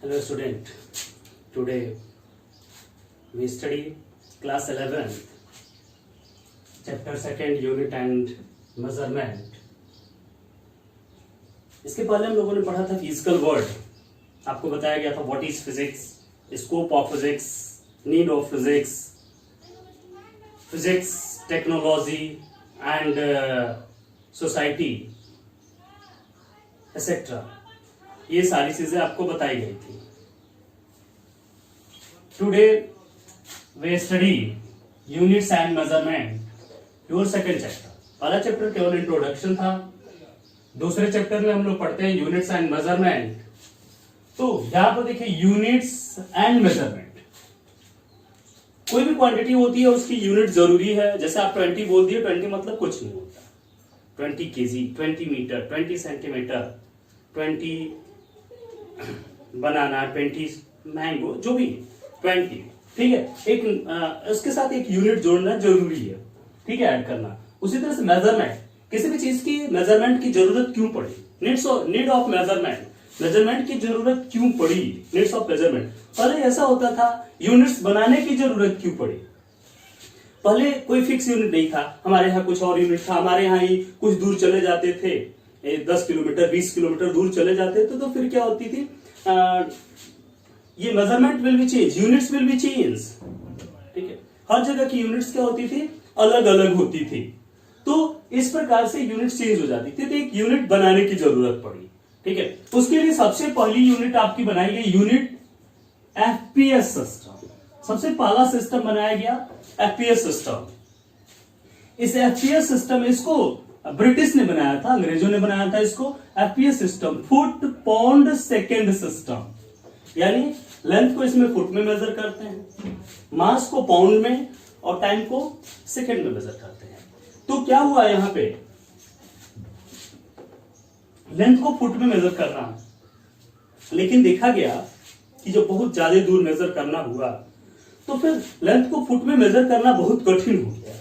Hello student, today we study class 11 chapter 2nd unit and measurement. इसके पहले हम लोगों ने पढ़ा था फिजिकल वर्ड. आपको बताया गया था what is physics, scope of physics, need of physics, physics, technology and society etcetera. ये सारी चीजें आपको बताई गई थी. Today way study units and measurement, your second chapter. पहला चैप्टर केवल इंट्रोडक्शन था. दूसरे चैप्टर में हम लोग पढ़ते हैं यूनिट्स एंड मेजरमेंट. तो यहां पर देखिए यूनिट्स एंड मेजरमेंट. कोई भी क्वांटिटी होती है उसकी यूनिट जरूरी है. जैसे आप 20 बोल दिए, 20 मतलब कुछ नहीं होता. 20 केजी, 20 मीटर, 20 सेंटीमीटर, 20 बनाना, 20 मैंगो, जो भी 20. ठीक है. एक उसके साथ एक यूनिट जोड़ना जरूरी है. ठीक है, ऐड करना. उसी तरह से मेजरमेंट, किसी भी चीज की मेजरमेंट की जरूरत क्यों पड़ी, नीड ऑफ मेजरमेंट, मेजरमेंट की जरूरत क्यों पड़ी, नीड्स ऑफ मेजरमेंट. पहले ऐसा होता था यूनिट्स बनाने की जरूरत क्यों पड़ी. पहले कोई फिक्स यूनिट नहीं था. हमारे यहाँ कुछ और यूनिट था. हमारे यहाँ ही कुछ दूर चले जाते थे, 10 किलोमीटर 20 किलोमीटर दूर चले जाते थे, तो फिर क्या होती थी, ये measurement will be change, units will be change. ठीक है. हर जगह की यूनिट्स क्या होती थी, अलग अलग होती थी. तो इस प्रकार से यूनिट चेंज हो जाती थी. तो एक यूनिट बनाने की जरूरत पड़ी. ठीक है. उसके लिए सबसे पहली यूनिट आपकी बनाई गई यूनिट एफपीएस सिस्टम. सबसे पहला सिस्टम बनाया गया एफपीएस सिस्टम. इस एफपीएस सिस्टम, इसको ब्रिटिश ने बनाया था, अंग्रेजों ने बनाया था इसको. FPS system, foot pound second system. यानी लेंथ को इसमें फुट में मेजर करते हैं, मास को पाउंड में और टाइम को सेकेंड में मेजर करते हैं. तो क्या हुआ यहां पे, लेंथ को फुट में मेजर करना, लेकिन देखा गया कि जब बहुत ज्यादा दूर मेजर करना हुआ तो फिर लेंथ को फुट में मेजर करना बहुत कठिन हो गया.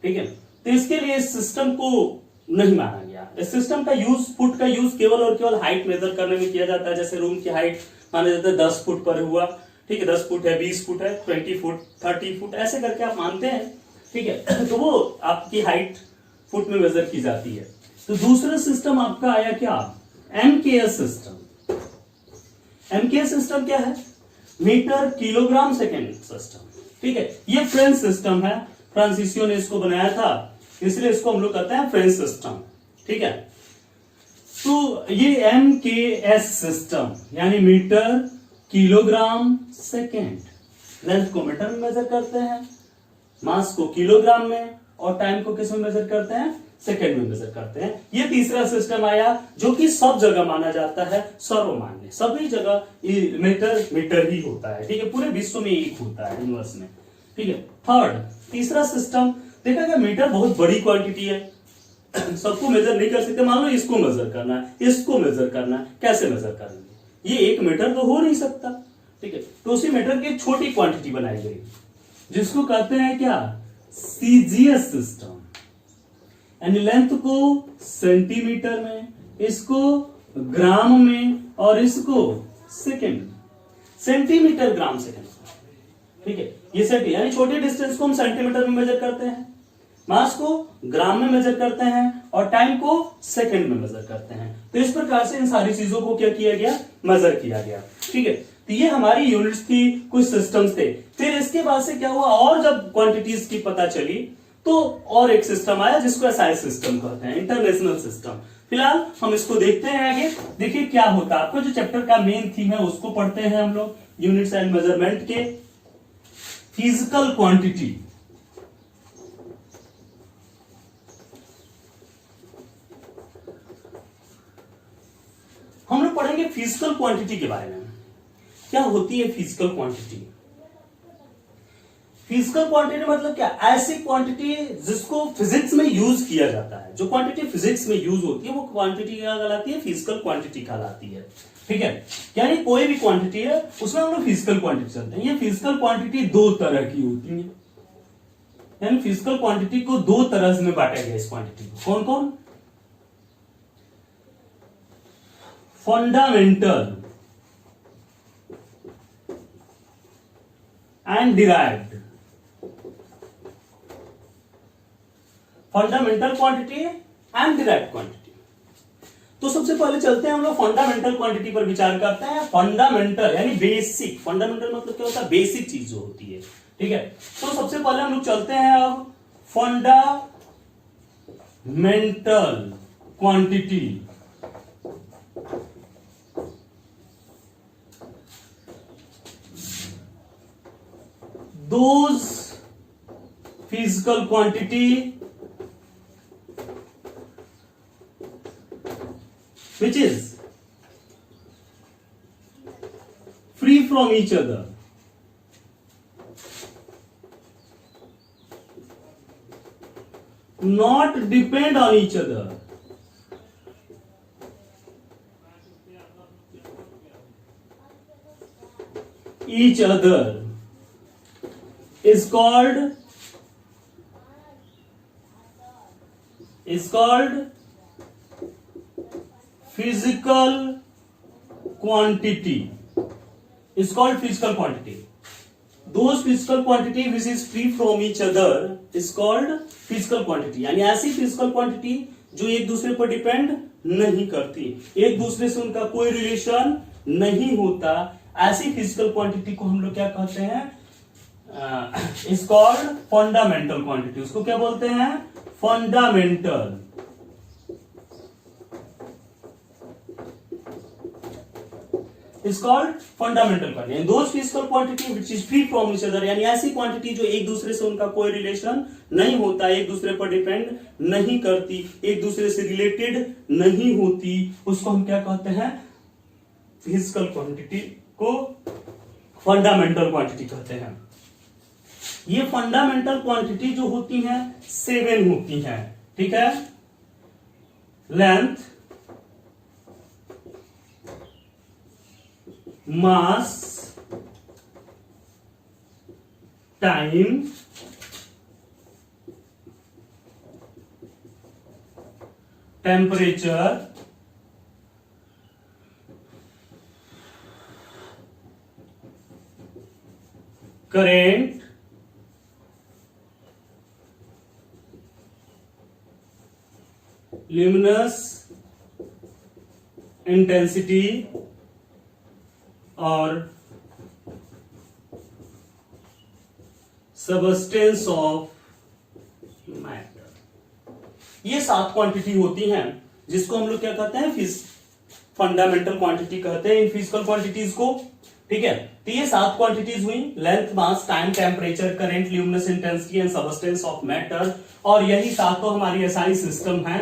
ठीक है. तो इसके लिए इस सिस्टम को नहीं माना गया. इस सिस्टम का यूज, फुट का यूज केवल और केवल हाइट मेजर करने में किया जाता है. जैसे रूम की हाइट माना जाता है 10 फुट पर हुआ. ठीक है. 10 फुट है, 20 फुट है, 20 फुट, 30 फुट, ऐसे करके आप मानते हैं. ठीक है. तो वो आपकी हाइट फुट में मेजर की जाती है. तो दूसरा सिस्टम आपका आया क्या, एमकेएस सिस्टम. एमकेएस सिस्टम क्या है, मीटर किलोग्राम सेकेंड सिस्टम. ठीक है. ये फ्रेंच सिस्टम है. फ्रांसीसियो ने इसको बनाया था, इसलिए इसको हम लोग कहते हैं फ्रेंच सिस्टम. ठीक है. तो ये एमकेएस सिस्टम यानी मीटर किलोग्राम सेकेंड. लेंथ को मीटर में मेजर करते हैं, मास को किलोग्राम में और टाइम को किस में मेजर करते हैं, सेकेंड में मेजर करते हैं. ये तीसरा सिस्टम आया जो कि सब जगह माना जाता है, सर्वमान्य. सभी जगह मीटर ही होता है. ठीक है. पूरे विश्व में एक होता है, यूनिवर्स में. ठीक है. थर्ड, तीसरा सिस्टम देखा गया, मीटर बहुत बड़ी क्वांटिटी है, सबको मेजर नहीं कर सकते. मान लो इसको मेजर करना है, इसको मेजर करना है, कैसे मेजर करेंगे, ये 1 मीटर तो हो नहीं सकता. ठीक है. तो उसी मीटर की छोटी क्वांटिटी बनाई गई जिसको कहते हैं क्या, सीजीएस सिस्टम. यानी लेंथ को सेंटीमीटर में, इसको ग्राम में और इसको सेकेंड में. सेंटीमीटर, ग्राम, सेकेंड. ठीक है. ये सेंटी यानी छोटे डिस्टेंस को हम सेंटीमीटर में मेजर करते हैं, मास को ग्राम में मेजर करते हैं और टाइम को सेकंड में मेजर करते हैं. तो इस प्रकार से इन सारी चीजों को क्या किया गया, मेजर किया गया. ठीक है. तो ये हमारी यूनिट्स थी, कुछ सिस्टम्स थे. फिर इसके बाद से क्या हुआ, और जब क्वांटिटीज की पता चली तो और एक सिस्टम आया जिसको एसआई सिस्टम कहते हैं, इंटरनेशनल सिस्टम. फिलहाल हम इसको देखते हैं आगे. देखिए क्या होता है. आपको जो चैप्टर का मेन थीम है उसको पढ़ते हैं हम लोग, यूनिट्स एंड मेजरमेंट के. Physical quantity. हम लोग पढ़ेंगे फिजिकल क्वांटिटी के बारे में. क्या होती है फिजिकल क्वांटिटी. फिजिकल क्वांटिटी मतलब क्या, ऐसी क्वांटिटी जिसको फिजिक्स में यूज किया जाता है. जो क्वांटिटी फिजिक्स में यूज होती है वो क्वांटिटी क्या कहलाती है, फिजिकल क्वांटिटी कहलाती है. ठीक है. यानी कोई भी क्वांटिटी है उसमें हम लोग फिजिकल क्वांटिटी चलते हैं. ये फिजिकल क्वांटिटी दो तरह की होती है. यानी फिजिकल क्वांटिटी को दो तरह में बांटा गया. इस क्वांटिटी को कौन कौन, fundamental and derived. Fundamental quantity and derived quantity. तो सबसे पहले चलते हैं हम लोग फंडामेंटल क्वांटिटी पर विचार करते हैं। फंडामेंटल यानी बेसिक, फंडामेंटल मतलब क्या होता है, बेसिक चीज जो होती है, ठीक है। तो सबसे पहले हम लोग चलते हैं अब fundamental quantity. Those physical quantity which is free from each other, not depend on each other, each other is called physical quantity, is called physical quantity. Those physical quantity which is free from each other is called physical quantity। यानी ऐसी physical quantity जो एक दूसरे पर depend नहीं करती, एक दूसरे से उनका कोई रिलेशन नहीं होता, ऐसी physical quantity को हम लोग क्या कहते हैं, is called fundamental quantity। उसको क्या बोलते हैं, fundamental. is called fundamental quantity and those physical quantity which is free from each other, यानी ऐसी क्वांटिटी जो एक दूसरे से उनका कोई रिलेशन नहीं होता, एक दूसरे पर डिपेंड नहीं करती, एक दूसरे से रिलेटेड नहीं होती, उसको हम क्या कहते हैं, फिजिकल क्वांटिटी को फंडामेंटल क्वांटिटी कहते हैं। ये फंडामेंटल क्वांटिटी जो होती हैं 7 होती हैं, ठीक है। Length, mass, time, temperature, current, luminous intensity और सबस्टेंस ऑफ मैटर। ये 7 क्वांटिटी होती हैं जिसको हम लोग क्या कहते हैं, फंडामेंटल क्वांटिटी कहते हैं इन फिजिकल क्वांटिटीज को, ठीक है। तो ये 7 क्वांटिटीज हुई, length, mass, time, temperature, current, luminous intensity and substance of matter. और यही 7 हमारी एसआई सिस्टम है,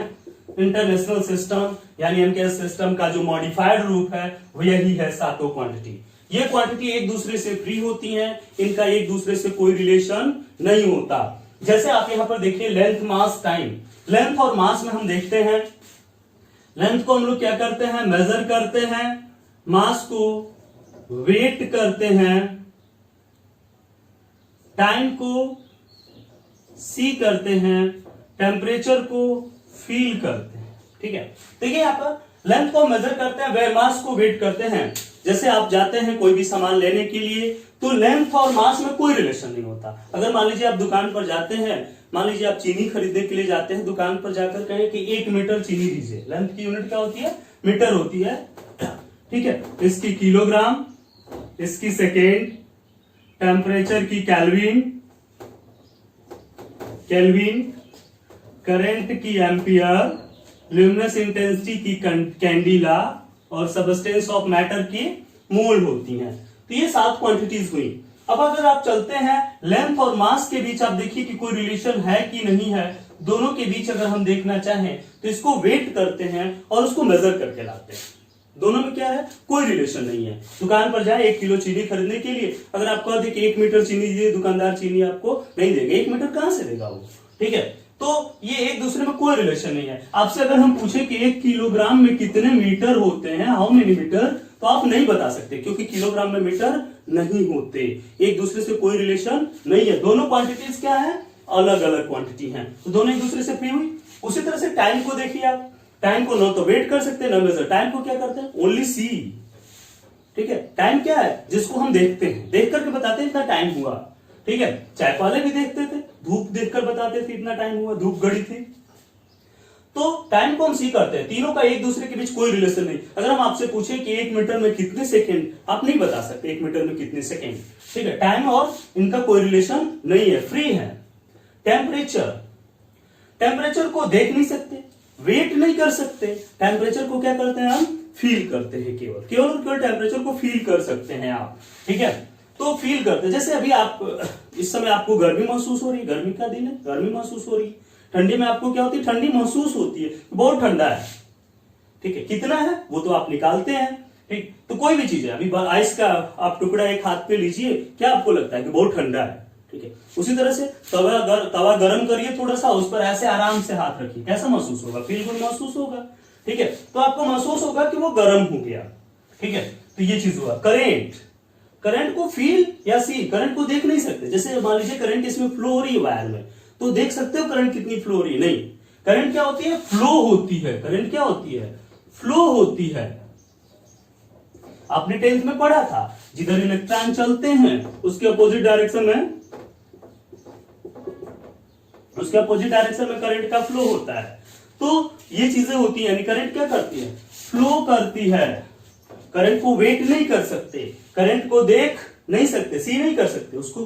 इंटरनेशनल सिस्टम यानी एमकेएस सिस्टम का जो मॉडिफाइड रूप है वो यही है 7 क्वांटिटी। ये क्वांटिटी एक दूसरे से फ्री होती हैं, इनका एक दूसरे से कोई रिलेशन नहीं होता। जैसे आप यहां पर देखिए लेंथ, मास, टाइम। लेंथ और मास में हम देखते हैं, लेंथ को हम लोग क्या करते हैं, मेजर करते हैं, मास को वेट करते हैं, टाइम को सी करते हैं, टेम्परेचर को फील करते हैं, ठीक है। देखिए यहां पर लेंथ को मेजर करते हैं, वे मास को वेट करते हैं। जैसे आप जाते हैं कोई भी सामान लेने के लिए तो लेंथ और मास में कोई रिलेशन नहीं होता। अगर मान लीजिए आप दुकान पर जाते हैं, मान लीजिए आप चीनी खरीदने के लिए जाते हैं, दुकान पर जाकर कहें कि 1 मीटर चीनी दीजिए, लेंथ की यूनिट क्या होती है, मीटर होती है, ठीक है। इसकी किलोग्राम, इसकी सेकेंड, टेम्परेचर की केल्विन, करंट की एम्पियर, ल्यूमिनस इंटेंसिटी की कैंडिला और सबस्टेंस ऑफ मैटर की मोल होती हैं। तो ये 7 क्वांटिटीज हुई। अब अगर आप चलते हैं लेंथ और मास के बीच, आप देखिए कि कोई रिलेशन है कि नहीं है। दोनों के बीच अगर हम देखना चाहें तो इसको वेट करते हैं और उसको मेजर करके लाते हैं। दोनों में क्या है, कोई रिलेशन नहीं है। दुकान पर जाए 1 किलो चीनी खरीदने के लिए, अगर आप कह दें कि 1 मीटर चीनी दीजिए, दुकानदार चीनी आपको नहीं देगा। 1 मीटर कहां से देगा वो, ठीक है। तो ये एक दूसरे में कोई रिलेशन नहीं है। आपसे अगर हम पूछे कि 1 किलोग्राम में कितने मीटर होते हैं, हाउ मेनी मीटर, तो आप नहीं बता सकते क्योंकि किलोग्राम में मीटर नहीं होते, एक दूसरे से कोई रिलेशन नहीं है। दोनों क्वांटिटीज क्या है, अलग अलग क्वांटिटी हैं, तो दोनों एक दूसरे से फ्री हुई। उसी तरह से टाइम को देखिए आप, टाइम को न तो वेट कर सकते ना मेजर, टाइम को क्या करते हैं, ओनली सी, ठीक है, टाइम क्या है, जिसको हम देखते हैं, देख करके बताते हैं इतना टाइम हुआ। ठीक है, चाय वाले भी देखते थे, धूप देखकर बताते थे इतना टाइम हुआ, धूप गड़ी थी। तो टाइम को हम सी करते हैं, तीनों का एक दूसरे के बीच कोई रिलेशन नहीं। अगर हम आपसे पूछें कि 1 मीटर में कितने सेकंड, आप नहीं बता सकते 1 मीटर में कितने सेकंड। ठीक है, टाइम और इनका कोई रिलेशन नहीं है, फ्री है। टेम्परेचर, टेम्परेचर को देख नहीं सकते, वेट नहीं कर सकते, टेम्परेचर को क्या करते हैं हम, फील करते हैं। केवल केवल और केवल टेम्परेचर को फील कर सकते हैं आप। ठीक है, तो फील करते हैं, जैसे अभी आप इस समय आपको गर्मी महसूस हो रही है, गर्मी का दिन है, गर्मी महसूस हो रही है। ठंडी में आपको क्या होती है, ठंडी महसूस होती है, बहुत ठंडा है। ठीक है, कितना है वो तो आप निकालते हैं। ठीक, तो कोई भी चीज है, अभी आइस का आप टुकड़ा एक हाथ पे लीजिए, क्या आपको लगता है कि बहुत ठंडा है। ठीक है, उसी तरह से तवा गरम करिए थोड़ा सा, उस पर ऐसे आराम से हाथ रखिए, कैसा महसूस होगा, फील गुड महसूस होगा। ठीक है, तो आपको महसूस होगा कि वो गर्म हो गया। ठीक है, तो ये चीज हुआ। करेंट, करंट को फील या सी, करंट को देख नहीं सकते। जैसे मान लीजिए करंट इसमें फ्लो हो रही है वायर में, तो देख सकते हो करंट कितनी फ्लो हो रही है, नहीं। करंट क्या होती है, फ्लो होती है। करंट क्या होती है, फ्लो होती है। आपने 10th में पढ़ा था, जिधर इलेक्ट्रॉन चलते हैं उसके अपोजिट डायरेक्शन में, उसके अपोजिट डायरेक्शन में करंट का फ्लो होता है। तो ये चीजें होती है, यानी करंट क्या करती है, फ्लो करती है। करंट को वेट नहीं कर सकते, करंट को देख नहीं सकते, सी नहीं कर सकते, उसको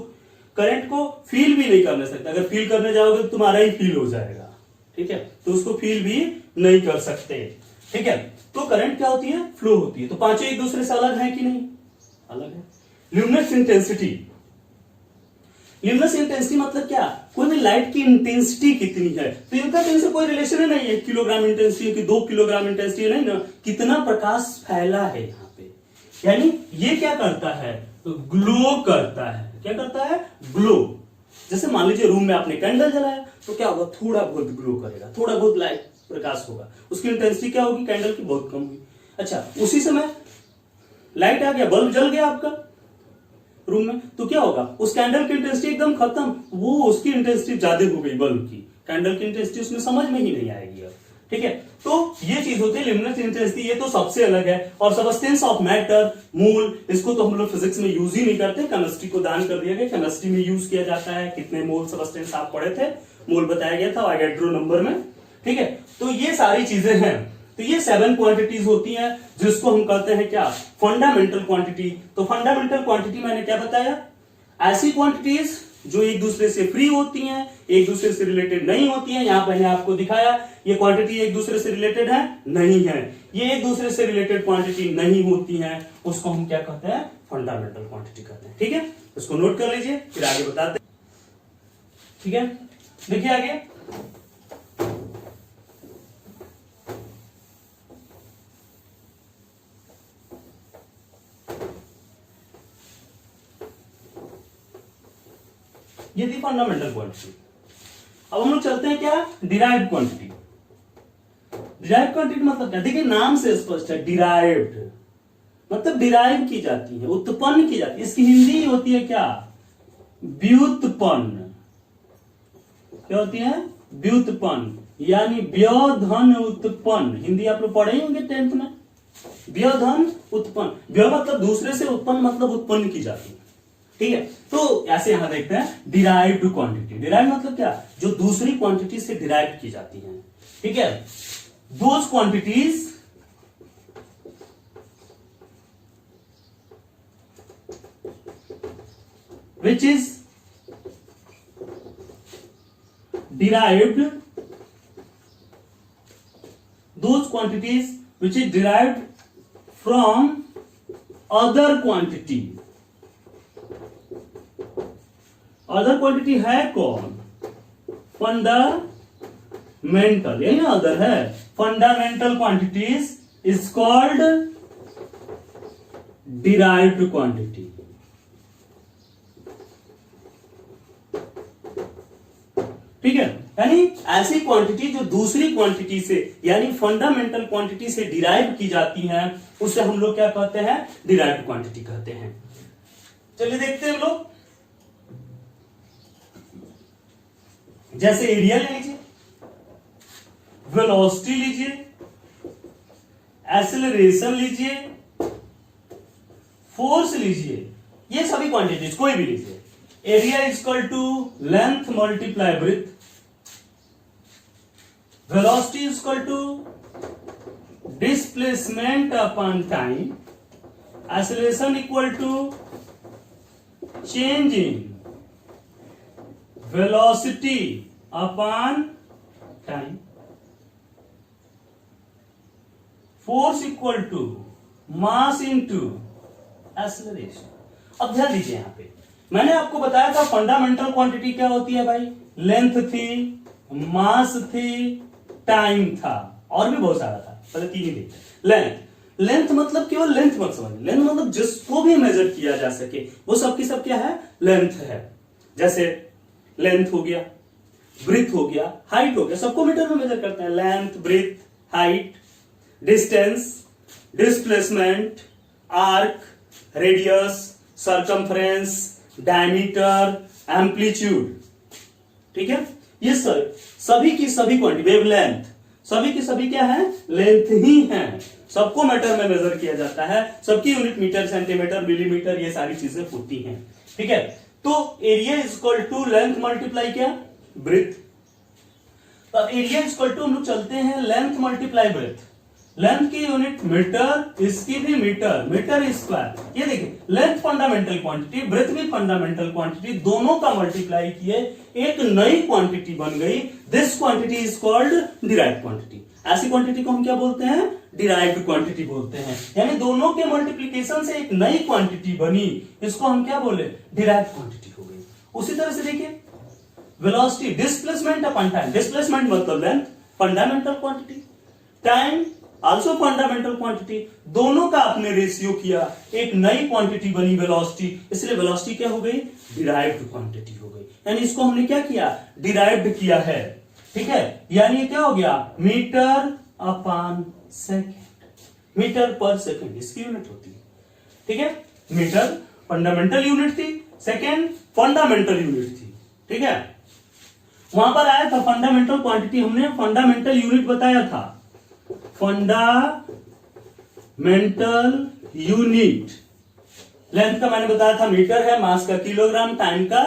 करंट को फील भी नहीं करने सकते। अगर फील करने जाओगे तो तुम्हारा ही फील हो जाएगा। ठीक है, तो उसको फील भी नहीं कर सकते। ठीक है, तो करंट क्या होती है, फ्लो होती है। तो पांचों एक दूसरे से अलग है कि नहीं, अलग है। ल्यूमिनस इंटेंसिटी, ल्यूमिनस इंटेंसिटी मतलब क्या, कोई भी लाइट की इंटेंसिटी कितनी है, तो इनका कहीं से कोई रिलेशन ही नहीं है। किलोग्राम इंटेंसिटी की 2 किलोग्राम इंटेंसिटी नहीं ना, कितना प्रकाश फैला है यहाँ पे। यानी ये क्या करता है, ग्लो करता है। क्या करता है, ग्लो। जैसे मान लीजिए रूम में आपने कैंडल जलाया, तो क्या होगा, थोड़ा बहुत ग्लो करेगा, थोड़ा बहुत लाइट प्रकाश होगा, उसकी इंटेंसिटी क्या होगी, कैंडल की बहुत कम हुई। अच्छा, उसी समय लाइट आ गया, बल्ब जल गया आपका रूम में, तो क्या होगा, उस कैंडल की इंटेंसिटी एकदम खत्म, वो उसकी इंटेंसिटी ज्यादा हो गई बल्ब की, कैंडल की इंटेंसिटी उसमें समझ में ही नहीं आएगी अब। ठीक है, तो ये चीज होती है ल्यूमिनस इंटेंसिटी, ये तो सबसे अलग है। और सबस्टेंस ऑफ मैटर, मूल, इसको तो हम लोग फिजिक्स में यूज ही नहीं करते, केमिस्ट्री को दान कर दिया गया, केमिस्ट्री में यूज किया जाता है। कितने मोल सबस्टेंस आप पढ़े थे, मोल बताया गया था एवोगाड्रो नंबर में। ठीक है, तो ये सारी चीजें हैं। तो ये 7 क्वांटिटीज होती हैं, जिसको हम कहते हैं क्या, फंडामेंटल क्वांटिटी। तो फंडामेंटल क्वांटिटी मैंने क्या बताया, ऐसी क्वांटिटीज जो एक दूसरे से फ्री होती हैं, एक दूसरे से रिलेटेड नहीं होती हैं। यहां मैंने आपको दिखाया ये क्वांटिटी एक दूसरे से रिलेटेड है, नहीं है। ये एक दूसरे से रिलेटेड क्वांटिटी नहीं होती हैं, उसको हम क्या कहते हैं, फंडामेंटल क्वांटिटी कहते हैं। ठीक है, इसको नोट कर लीजिए, फिर आगे बताते हैं। ठीक है, देखिए आगे, ये थी फंडामेंटल क्वांटिटी। अब हम लोग चलते हैं क्या, डिराइव्ड क्वांटिटी। डिराइव्ड क्वांटिटी मतलब क्या, देखिए नाम से स्पष्ट है, डिराइव्ड मतलब डिराइव की जाती है, उत्पन्न की जाती है। इसकी हिंदी होती है क्या, व्युत्पन्न। क्या होती है, व्युत्पन्न, यानी व्यधन उत्पन्न। हिंदी आप लोग पढ़े होंगे 10th में, व्यधन उत्पन्न। व्य मतलब दूसरे से, उत्पन्न मतलब उत्पन्न की जाती है। ठीक है, तो ऐसे यहां देखते हैं डिराइव्ड क्वांटिटी। डिराइव मतलब क्या, जो दूसरी क्वांटिटी से डिराइव की जाती है। ठीक है, those quantities which is derived, those quantities which is derived from other quantity। Other quantity है कौन, फंडामेंटल, यही अदर है। Fundamental quantities is called derived quantity. ठीक है, यानी ऐसी क्वांटिटी जो दूसरी क्वांटिटी से, यानी फंडामेंटल क्वांटिटी से डिराइव की जाती हैं, उसे हम लोग क्या कहते हैं, डिराइव्ड क्वांटिटी कहते हैं। चलिए देखते हैं हम लोग, जैसे एरिया ले लीजिए, वेलोसिटी लीजिए, एक्सेलरेशन लीजिए, फोर्स लीजिए, ये सभी क्वांटिटीज कोई भी लीजिए, area is equal to length multiply breadth, velocity is equal to displacement upon time, acceleration equal to change in velocity upon time, force equal to mass into acceleration. अब ध्यान दीजिए, यहां पे मैंने आपको बताया था फंडामेंटल क्वांटिटी क्या होती है भाई, लेंथ थी, मास थी, टाइम था, और भी बहुत सारा था, पहले तीन ही देखते। लेंथ मतलब केवल लेंथ मत समझिए, लेंथ मतलब जिसको भी मेजर किया जा सके वो सबकी सब क्या है, लेंथ है। जैसे लेंथ हो गया, ब्रेथ हो गया, हाइट हो गया, सबको मीटर में मेजर करते हैं, length, breadth, height, distance, displacement, arc, radius, circumference, diameter, amplitude, ठीक है। ये सभी की सभी क्वांटिटी, वेवलेंथ, सभी की सभी क्या है, लेंथ ही है, सबको मीटर में मेजर किया जाता है, सबकी यूनिट मीटर, सेंटीमीटर, मिलीमीटर, ये सारी चीजें होती हैं, ठीक है। तो area is equal to length multiply क्या, ब्रेथ। अब एरिया इज इक्वल टू हम लोग चलते हैं लेंथ मल्टीप्लाई ब्रेथ, लेंथ की यूनिट मीटर, इसकी भी मीटर, मीटर स्क्वायर। ये देखिए लेंथ फंडामेंटल क्वांटिटी, ब्रेथ भी फंडामेंटल क्वांटिटी, दोनों का मल्टीप्लाई किए एक नई क्वांटिटी बन गई। This quantity is called derived quantity. ऐसी क्वांटिटी को हम क्या बोलते हैं, डिराइव्ड क्वांटिटी बोलते हैं। यानी दोनों के मल्टीप्लीकेशन से एक नई क्वांटिटी बनी, इसको हम क्या बोले, डिराइव्ड क्वांटिटी हो गई। उसी तरह से देखिए velocity, displacement upon time, displacement मतलब length, fundamental quantity, time also fundamental quantity, दोनों का आपने रेशियो किया, एक नई क्वांटिटी बनी वेलोसिटी, इसलिए वेलोसिटी क्या हो गई, डिराइव्ड क्वांटिटी हो गई। यानी इसको हमने क्या किया, डिराइव्ड किया है, ठीक है। यानी क्या हो गया, मीटर अपॉन सेकेंड, मीटर पर सेकेंड इसकी यूनिट होती है, ठीक है। मीटर फंडामेंटल यूनिट थी, सेकेंड फंडामेंटल यूनिट थी, ठीक है। वहां पर आया था फंडामेंटल क्वांटिटी, हमने फंडामेंटल यूनिट बताया था, फंडामेंटल यूनिट। लेंथ का मैंने बताया था मीटर है, मास का किलोग्राम, टाइम का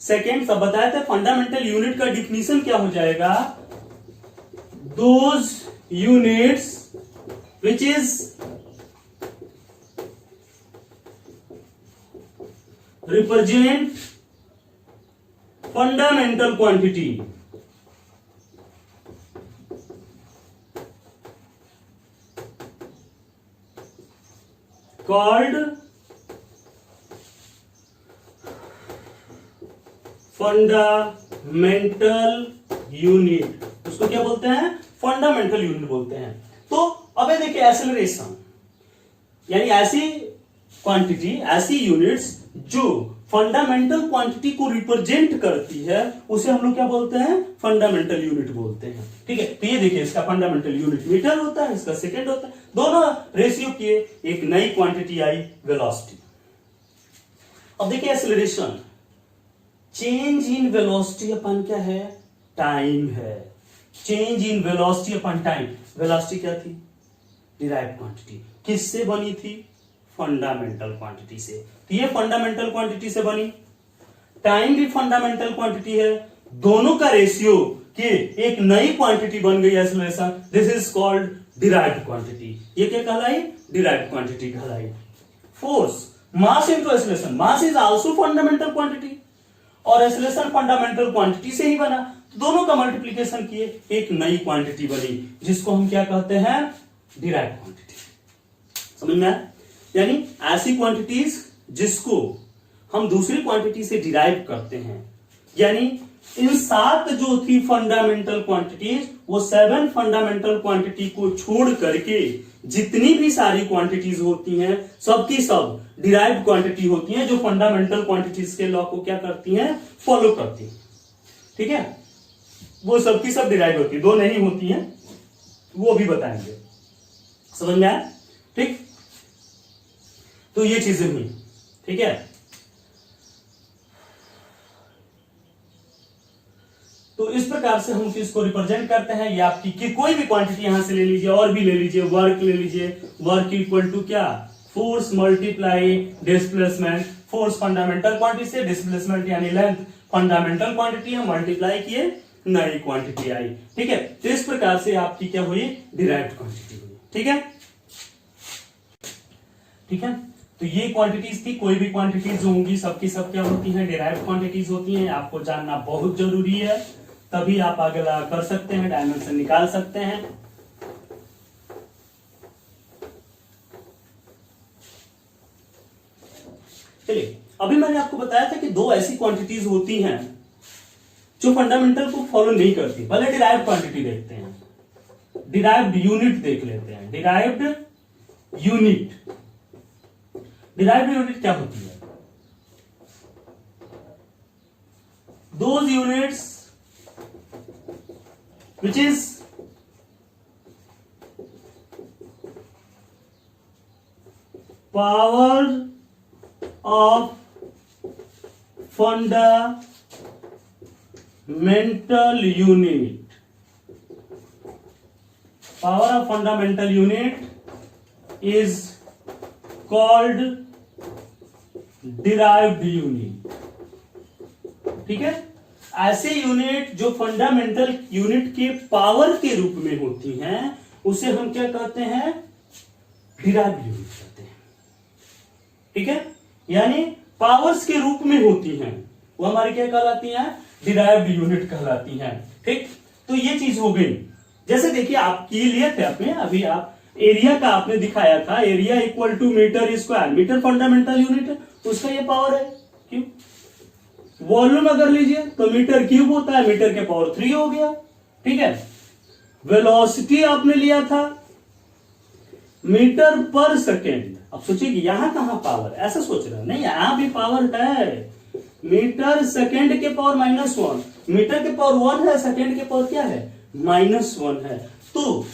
सेकेंड, सब बताया था। फंडामेंटल यूनिट का डिफिनीशन क्या हो जाएगा, those units which is represent fundamental quantity, called fundamental unit. उसको क्या बोलते हैं, फंडामेंटल यूनिट बोलते हैं। तो अब देखिए एक्सेलरेशन, यानी ऐसी क्वांटिटी, ऐसी यूनिट्स जो फंडामेंटल क्वांटिटी को रिप्रेजेंट करती है, उसे हम लोग क्या बोलते हैं, फंडामेंटल यूनिट बोलते हैं, ठीक है। तो ये देखिए इसका फंडामेंटल यूनिट मीटर होता है, इसका सेकेंड होता है, दोनों रेशियो किए, एक नई क्वांटिटी आई वेलोसिटी। अब देखिए एक्सेलरेशन, चेंज इन वेलोसिटी अपन क्या है, टाइम है, change in velocity upon time. Velocity क्या थी, डिराइव्ड क्वांटिटी, किससे बनी थी, फंडामेंटल क्वांटिटी से। तो ये फंडामेंटल क्वांटिटी से बनी, टाइम भी फंडामेंटल क्वांटिटी है, दोनों का रेशियो कि एक नई क्वांटिटी बन गई acceleration, this is called derived quantity. ये क्या कहलाई, डिराइव्ड क्वांटिटी कहलाई। Force, mass into acceleration, mass is also fundamental quantity और एक्सेलरेशन फंडामेंटल क्वांटिटी से ही बना, तो दोनों का मल्टीप्लिकेशन किए एक नई क्वांटिटी बनी, जिसको हम क्या कहते हैं, डिराइव्ड क्वांटिटी। समझ में आया? यानी ऐसी क्वांटिटीज जिसको हम दूसरी क्वांटिटी से डिराइव करते हैं, यानी इन 7 जो थी फंडामेंटल क्वांटिटीज, वो 7 फंडामेंटल क्वांटिटी को छोड़ करके जितनी भी सारी क्वांटिटीज होती हैं, सबकी सब डिराइव्ड क्वांटिटी होती हैं, जो फंडामेंटल क्वांटिटीज के लॉ को क्या करती हैं, फॉलो करती हैं, ठीक है। वो सबकी सब डिराइव होती है, दो नहीं होती हैं, वो भी बताएंगे। समझ में आया, ठीक। तो ये चीजें हुई, ठीक है। तो इस प्रकार से हम इसको रिप्रेजेंट करते हैं। ये आपकी कि कोई भी क्वांटिटी यहां से ले लीजिए, और भी ले लीजिए, वर्क ले लीजिए, वर्क इक्वल टू क्या, force multiply displacement, force fundamental quantity से, डिस्प्लेसमेंट यानी लेंथ फंडामेंटल क्वांटिटी है, मल्टीप्लाई किए नई क्वांटिटी आई। ठीक है, तो इस प्रकार से आपकी क्या हुई, डिराइव्ड क्वांटिटी हुई। ठीक है, ठीक है, तो ये क्वांटिटीज थी। कोई भी क्वांटिटीज जो होंगी सबकी सब क्या होती हैं, डिराइव्ड क्वांटिटीज होती हैं। आपको जानना बहुत जरूरी है, तभी आप आगे कर सकते हैं, डायमेंशन निकाल सकते हैं। चलिए, अभी मैंने आपको बताया था कि दो ऐसी क्वांटिटीज होती हैं जो फंडामेंटल को फॉलो नहीं करती। पहले डिराइव्ड क्वांटिटी देखते हैं, डिराइव्ड यूनिट देख लेते हैं। डिराइव्ड यूनिट, डिराइव्ड यूनिट क्या होती है? Those units which is power of fundamental unit. Power of fundamental unit is called derived unit. ठीक है, ऐसे यूनिट जो फंडामेंटल यूनिट के पावर के रूप में होती हैं उसे हम क्या कहते हैं, डिराइव्ड यूनिट कहते हैं। ठीक है, यानी पावर्स के रूप में होती हैं वो हमारी क्या कहलाती हैं, डिराइव्ड यूनिट कहलाती हैं। ठीक, तो ये चीज हो गई। जैसे देखिए, आप ये लिए थे आपने, अभी आप एरिया का आपने दिखाया था, area equal to metre square. Metre fundamental unit है, उसका ये पावर है। क्यों? वॉल्यूम अगर लीजिए तो मीटर क्यूब होता है, मीटर के पावर 3 हो गया। ठीक है, वेलोसिटी आपने लिया था मीटर पर सेकेंड। अब सोचिए कि यहां कहां पावर, ऐसा सोच रहे हैं, नहीं यहां भी पावर है। मीटर सेकेंड के पावर -1, मीटर के पावर 1 है, सेकेंड के पावर क्या है, -1 है। तो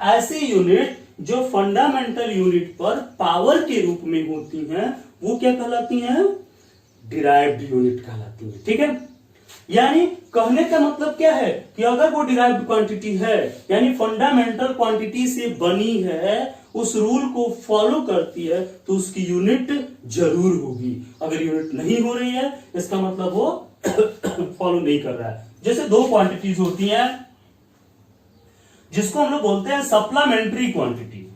ऐसे यूनिट जो फंडामेंटल यूनिट पर पावर के रूप में होती हैं वो क्या कहलाती हैं, डिराइव्ड यूनिट कहलाती है। ठीक है, यानी कहने का मतलब क्या है कि अगर वो डिराइव्ड क्वांटिटी है यानी फंडामेंटल क्वांटिटी से बनी है, उस रूल को फॉलो करती है, तो उसकी यूनिट जरूर होगी। अगर यूनिट नहीं हो रही है इसका मतलब वो फॉलो नहीं कर रहा है। जैसे दो क्वांटिटीज होती हैं जिसको हम लोग बोलते हैं सप्लीमेंट्री क्वांटिटी।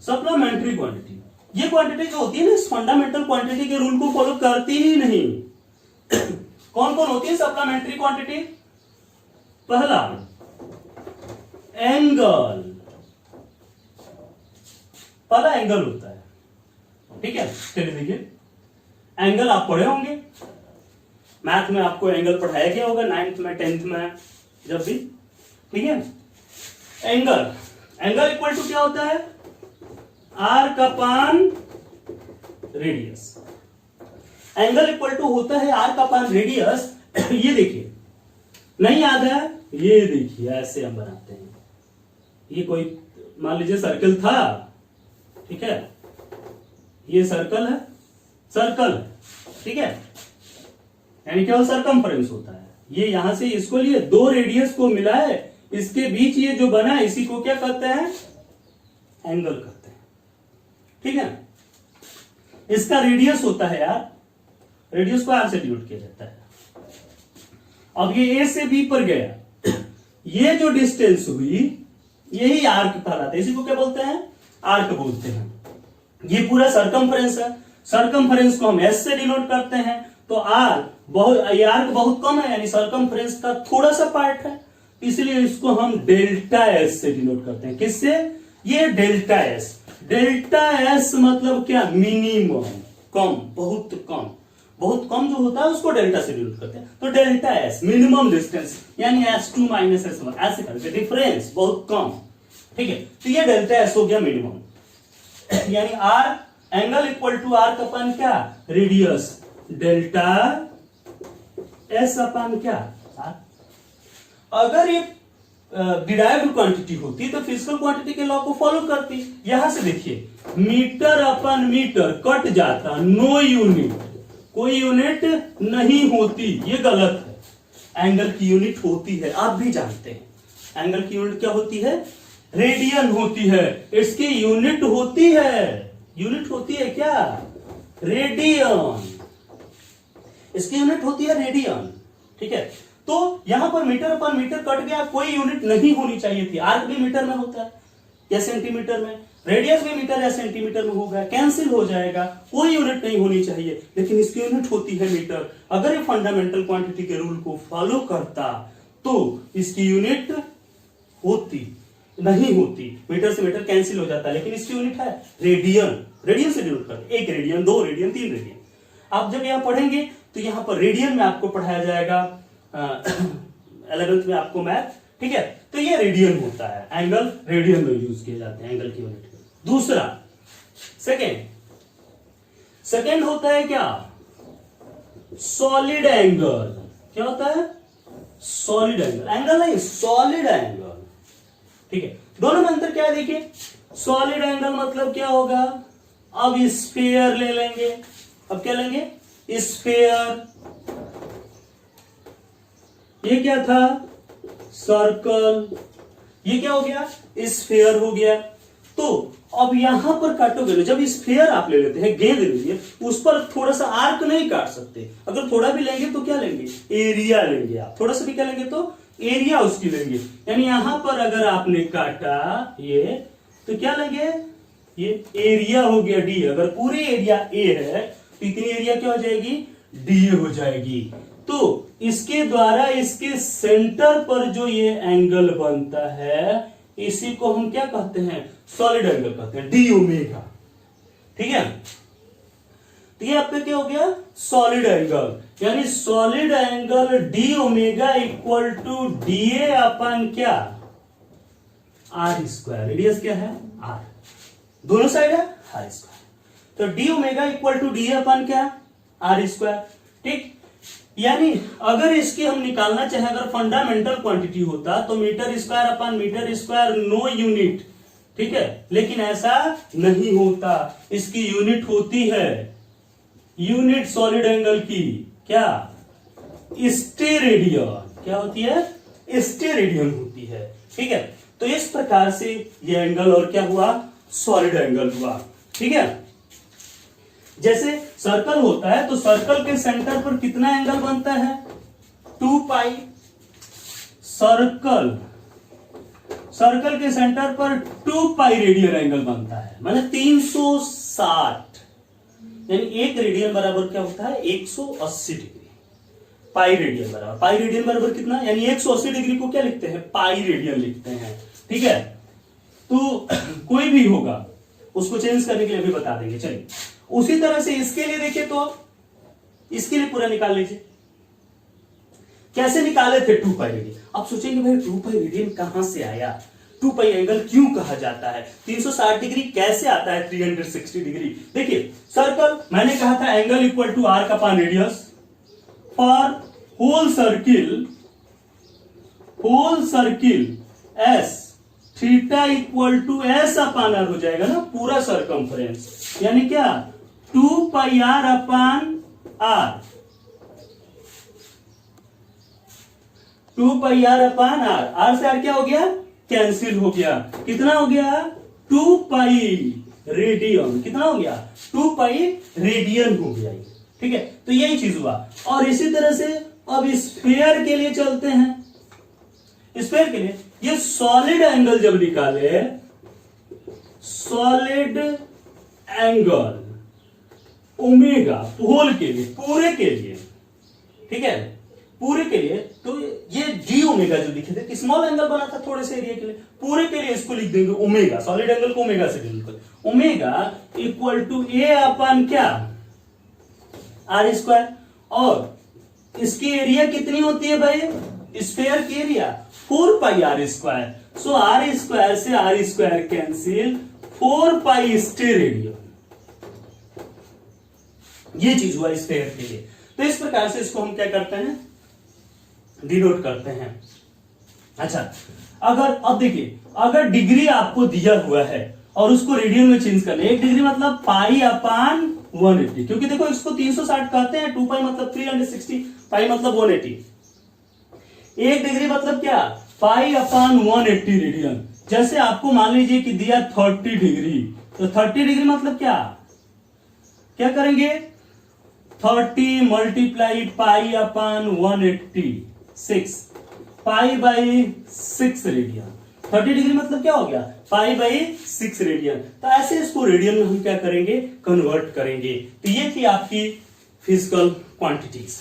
सप्लीमेंट्री क्वांटिटी, ये क्वांटिटी जो होती है ना, इस फंडामेंटल क्वांटिटी के रूल को फॉलो करती ही नहीं। कौन कौन होती है सप्लीमेंट्री क्वांटिटी? पहला, एंगल। पहला एंगल होता है। ठीक है, चलिए देखिए, एंगल आप पढ़े होंगे, मैथ में आपको एंगल पढ़ाया गया होगा 9th में 10th में जब भी। ठीक है, एंगल, एंगल इक्वल टू क्या होता है, arc upon radius. Angle equal to होता है आर्क अपान रेडियस। ये देखिए, नहीं याद है, ये देखिए ऐसे हम बनाते हैं। ये कोई मान लीजिए सर्कल था, ठीक है, ये सर्कल है, सर्कल है, ठीक है, यानी केवल सरकमफ्रेंस होता है। ये यहां से इसको लिए, दो रेडियस को मिला है, इसके बीच ये जो बना है इसी को क्या कहते हैं, एंगल कहते हैं। ठीक है, इसका रेडियस होता है यार, रेडियस को आर से डिनोट किया जाता है। अब ये ए से बी पर गया, ये जो डिस्टेंस हुई यही आर्क कहलाता है। इसी को क्या बोलते हैं, आर्क बोलते हैं। ये पूरा सरकमफ्रेंस है, सरकमफ्रेंस को हम एस से डिनोट करते हैं। तो ये आर्क बहुत कम है, यानी सरकमफ्रेंस का थोड़ा सा पार्ट है, इसलिए इसको हम डेल्टा एस से डिनोट करते हैं। किससे, ये डेल्टा एस। डेल्टा एस मतलब क्या, मिनिमम, कम, बहुत कम। बहुत कम जो होता है उसको डेल्टा से डिनोट करते हैं। तो डेल्टा एस मिनिमम डिस्टेंस, यानी S2 माइनस S1 ऐसे करके, डिफरेंस बहुत कम। ठीक है, तो ये डेल्टा एस हो गया मिनिमम। यानी R angle equal to arc upon क्या, रेडियस, डेल्टा एस अपन क्या, अगर ये डिराइव्ड क्वांटिटी होती तो फिजिकल क्वांटिटी के लॉ को फॉलो करती। यहां से देखिए, मीटर अपन मीटर कट जाता, नो यूनिट, कोई यूनिट नहीं होती, ये गलत है। एंगल की यूनिट होती है, आप भी जानते हैं। एंगल की यूनिट क्या होती है? रेडियन होती है। इसकी यूनिट होती है क्या? रेडियन। इसकी यूनिट होती है रेडियन। ठीक है, तो यहां पर मीटर अपन मीटर कट गया, कोई यूनिट नहीं होनी चाहिए थी। आर्क भी मीटर में होता है या सेंटीमीटर में, रेडियस भी मीटर या सेंटीमीटर में होगा, कैंसिल हो जाएगा, कोई यूनिट नहीं होनी चाहिए, लेकिन इसकी यूनिट होती है मीटर। अगर ये फंडामेंटल क्वांटिटी के रूल को फॉलो करता तो इसकी यूनिट नहीं होती, मीटर से मीटर कैंसिल हो जाता, लेकिन इसकी यूनिट है रेडियन। रेडियन से डिनोट करते, 1 रेडियन, 2 रेडियन, 3 रेडियन। आप जब यहां पढ़ेंगे तो यहां पर रेडियन में आपको पढ़ाया जाएगा 11th में आपको मैथ। ठीक है, तो ये रेडियन होता है, एंगल रेडियन में यूज किए जाते हैं एंगल की यूनिट। दूसरा सेकेंड होता है क्या? Solid angle. क्या होता है? Solid angle. एंगल नहीं, सॉलिड एंगल। ठीक है, दोनों में अंतर क्या है देखिए। सॉलिड एंगल मतलब क्या होगा? अब स्फीयर ले लेंगे। अब क्या लेंगे? स्फीयर। ये क्या था? सर्कल। ये क्या हो गया? स्फीयर हो गया। तो अब यहां पर काटोगे ना, जब स्फीयर आप ले लेते हैं, गेंद लीजिए, उस पर थोड़ा सा आर्क नहीं काट सकते। अगर थोड़ा भी लेंगे तो क्या लेंगे? एरिया लेंगे। आप थोड़ा सा भी क्या लेंगे तो एरिया उसकी लेंगे। यानी यहां पर अगर आपने काटा ये, तो क्या लेंगे? ये एरिया हो गया डी। अगर पूरी एरिया ए है तो इतनी एरिया क्या हो जाएगी? डी हो जाएगी। तो इसके द्वारा इसके सेंटर पर जो ये एंगल बनता है, इसी को हम क्या कहते हैं? सॉलिड एंगल कहते हैं, डी ओमेगा। ठीक है, तो ये आपका क्या हो गया? Solid angle. यानी solid angle D omega equal to D A upon क्या? R square. रेडियस क्या है? आर। दोनों साइड है आर स्क्वायर। तो D omega equal to D A upon क्या? R square. ठीक, यानी अगर इसकी हम निकालना चाहे, अगर फंडामेंटल क्वांटिटी होता तो metre square upon metre square, no unit. ठीक है, लेकिन ऐसा नहीं होता, इसकी यूनिट होती है। यूनिट सॉलिड एंगल की क्या? स्टेरेडियन। क्या होती है? स्टेरेडियन होती है। ठीक है, तो इस प्रकार से ये एंगल और क्या हुआ? सॉलिड एंगल हुआ। ठीक है, जैसे सर्कल होता है तो सर्कल के सेंटर पर कितना एंगल बनता है? 2 पाई। सर्कल के सेंटर पर 2 पाई रेडियन एंगल बनता है, माने 360। यानी 1 रेडियन बराबर क्या होता है? 180 डिग्री। पाई रेडियन बराबर कितना? यानी 180 डिग्री को क्या लिखते हैं? पाई रेडियन लिखते हैं। ठीक है, तो कोई भी होगा उसको चेंज करने के लिए भी बता देंगे। चलिए, उसी तरह से इसके लिए देखिए, तो इसके लिए पूरा निकाल लीजिए। कैसे निकाले थे? 2 पाई रेडियन। आप सोचेंगे भाई 2 पाई रेडियन कहां से आया? 2 पाई एंगल क्यों कहा जाता है? 360 डिग्री कैसे आता है? 360 डिग्री। देखिए, सर्कल मैंने कहा था angle equal to arc upon radius. For whole circle S, theta equal to S upon R हो जाएगा ना, पूरा सरकमफ्रेंस। यानी क्या? 2 pi R upon R. 2 pi R upon R. R से आर क्या हो गया? कैंसिल हो गया। कितना हो गया? 2 पाई रेडियन। कितना हो गया? 2 पाई रेडियन हो गया। ठीक है, तो यही चीज हुआ। और इसी तरह से अब स्फीयर के लिए चलते हैं। स्फीयर के लिए ये सॉलिड एंगल जब निकाले, सॉलिड एंगल ओमेगा होल के लिए, पूरे के लिए, ठीक है, पूरे के लिए, तो ये डी ओमेगा जो लिखे थे, स्मॉल एंगल बना था थोड़े से एरिया के लिए, पूरे के लिए इसको लिख देंगे ओमेगा। सॉलिड एंगल को ओमेगा से डिनोट करें। Omega equal to A upon क्या? R square. और इसकी एरिया कितनी होती है भाई? स्फीयर की area 4 pi R square. So R square से R square cancel, 4 pi steradian. ये चीज हुआ स्फीयर के लिए। तो इस प्रकार से इसको हम क्या करते हैं? डिनोट करते हैं। अच्छा, अगर अब देखिए, अगर डिग्री आपको दिया हुआ है और उसको रेडियन में चेंज करना है, 1 डिग्री मतलब पाई अपान 180, क्योंकि देखो इसको 360 कहते हैं, 2 पाई मतलब 360, पाई मतलब 180। 1 डिग्री मतलब क्या? Pi upon 180 radian. जैसे आपको मान लीजिए कि दिया 30 डिग्री, तो 30 डिग्री मतलब क्या क्या करेंगे, 30 multiply pi upon 180, 6 pi by 6 radian. 30 degree मतलब क्या हो गया, पाई बाई 6 रेडियन। तो ऐसे इसको रेडियन में हम क्या करेंगे, कन्वर्ट करेंगे। तो ये थी आपकी फिजिकल क्वांटिटीज।